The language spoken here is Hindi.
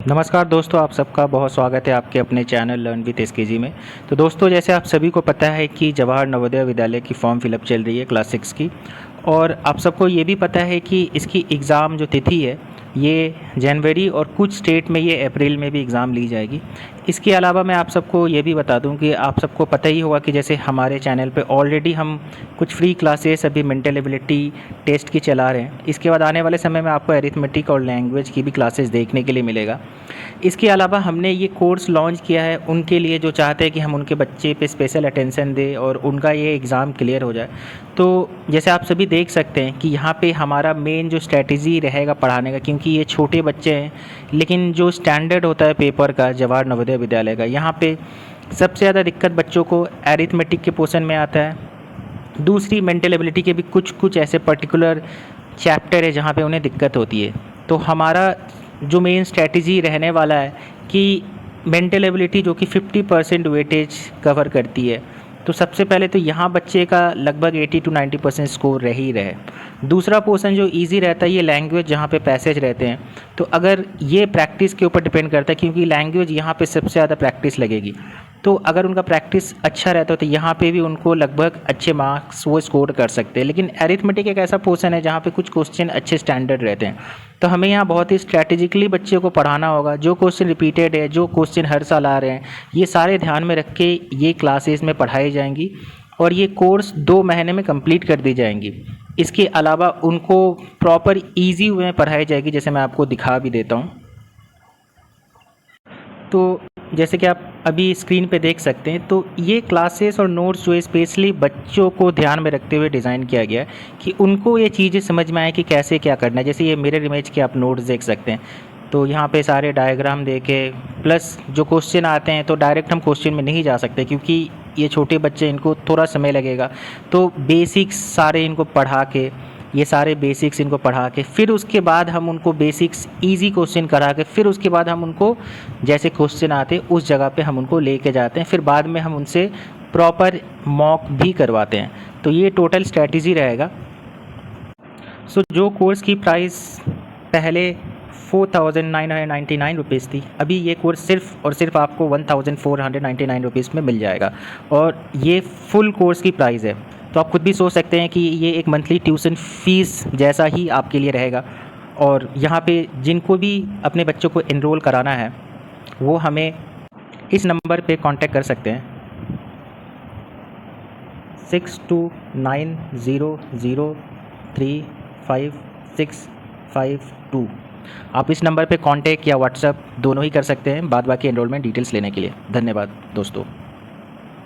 नमस्कार दोस्तों, आप सबका बहुत स्वागत है आपके अपने चैनल लर्न विद एसकेजी में। तो दोस्तों, जैसे आप सभी को पता है कि जवाहर नवोदय विद्यालय की फॉर्म फिलअप चल रही है क्लास 6 की। और आप सबको ये भी पता है कि इसकी एग्ज़ाम जो तिथि है ये जनवरी और कुछ स्टेट में ये अप्रैल में भी एग्ज़ाम ली जाएगी। इसके अलावा मैं आप सबको ये भी बता दूं कि आप सबको पता ही होगा कि जैसे हमारे चैनल पे ऑलरेडी हम कुछ फ्री क्लासेस अभी मेंटल एबिलिटी टेस्ट की चला रहे हैं। इसके बाद आने वाले समय में आपको अरिथमेटिक और लैंग्वेज की भी क्लासेस देखने के लिए मिलेगा। इसके अलावा हमने ये कोर्स लॉन्च किया है उनके लिए जो चाहते हैं कि हम उनके बच्चे पे स्पेशल अटेंशन दें और उनका ये एग्ज़ाम क्लियर हो जाए। तो जैसे आप सभी देख सकते हैं कि यहाँ पे हमारा मेन जो स्ट्रैटेजी रहेगा पढ़ाने का, क्योंकि ये छोटे बच्चे हैं, लेकिन जो स्टैंडर्ड होता है पेपर का जवाहर नवोदय विद्यालय का, यहाँ पे सबसे ज़्यादा दिक्कत बच्चों को अरिथमेटिक के पोर्शन में आता है। दूसरी मेंटल एबिलिटी के भी कुछ ऐसे पर्टिकुलर चैप्टर है जहाँ पे उन्हें दिक्कत होती है। तो हमारा जो मेन स्ट्रैटेजी रहने वाला है कि मेंटल एबिलिटी जो कि 50% वेटेज कवर करती है, तो सबसे पहले तो यहाँ बच्चे का लगभग 80 to 90% स्कोर रह ही रहे। दूसरा पोर्शन जो इजी रहता है ये लैंग्वेज, जहाँ पे पैसेज रहते हैं। तो अगर ये प्रैक्टिस के ऊपर डिपेंड करता है, क्योंकि लैंग्वेज यहाँ पे सबसे ज़्यादा प्रैक्टिस लगेगी। तो अगर उनका प्रैक्टिस अच्छा रहता है तो यहाँ पे भी उनको लगभग अच्छे मार्क्स वो स्कोर कर सकते हैं। लेकिन अरिथमेटिक एक ऐसा पोर्शन है जहाँ पे कुछ क्वेश्चन अच्छे स्टैंडर्ड रहते हैं। तो हमें यहाँ बहुत ही स्ट्रैटेजिकली बच्चे को पढ़ाना होगा। जो क्वेश्चन रिपीटेड है, जो क्वेश्चन हर साल आ रहे हैं, ये सारे ध्यान में रख के ये क्लासेस में पढ़ाई जाएंगी और ये कोर्स 2 महीने में कंप्लीट कर दी जाएंगी। इसके अलावा उनको प्रॉपर ईजी वे में पढ़ाई जाएगी, जैसे मैं आपको दिखा भी देता हूँ। तो जैसे कि आप अभी स्क्रीन पे देख सकते हैं, तो ये क्लासेस और नोट्स जो स्पेशली बच्चों को ध्यान में रखते हुए डिज़ाइन किया गया है कि उनको ये चीज़ें समझ में आए कि कैसे क्या करना है। जैसे ये मिरर इमेज के आप नोट्स देख सकते हैं, तो यहाँ पे सारे डायग्राम देके प्लस जो क्वेश्चन आते हैं, तो डायरेक्ट हम क्वेश्चन में नहीं जा सकते क्योंकि ये छोटे बच्चे, इनको थोड़ा समय लगेगा। तो बेसिक्स सारे इनको पढ़ा के, ये सारे बेसिक्स इनको पढ़ा के, फिर उसके बाद हम उनको बेसिक्स इजी क्वेश्चन करा के, फिर उसके बाद हम उनको जैसे क्वेश्चन आते उस जगह पे हम उनको लेके जाते हैं। फिर बाद में हम उनसे प्रॉपर मॉक भी करवाते हैं। तो ये टोटल स्ट्रैटेजी रहेगा। सो जो कोर्स की प्राइस पहले 4,999 रुपीज़ थी, अभी ये कोर्स सिर्फ और सिर्फ आपको 1,499 रुपीज़ में मिल जाएगा। और ये फुल कोर्स की प्राइस है। तो आप खुद भी सोच सकते हैं कि ये एक मंथली ट्यूशन फ़ीस जैसा ही आपके लिए रहेगा। और यहाँ पे जिनको भी अपने बच्चों को एनरोल कराना है वो हमें इस नंबर पे कांटेक्ट कर सकते हैं, 6290035652। आप इस नंबर पे कांटेक्ट या व्हाट्सएप दोनों ही कर सकते हैं बाद बाकी एनरोलमेंट डिटेल्स लेने के लिए। धन्यवाद दोस्तों।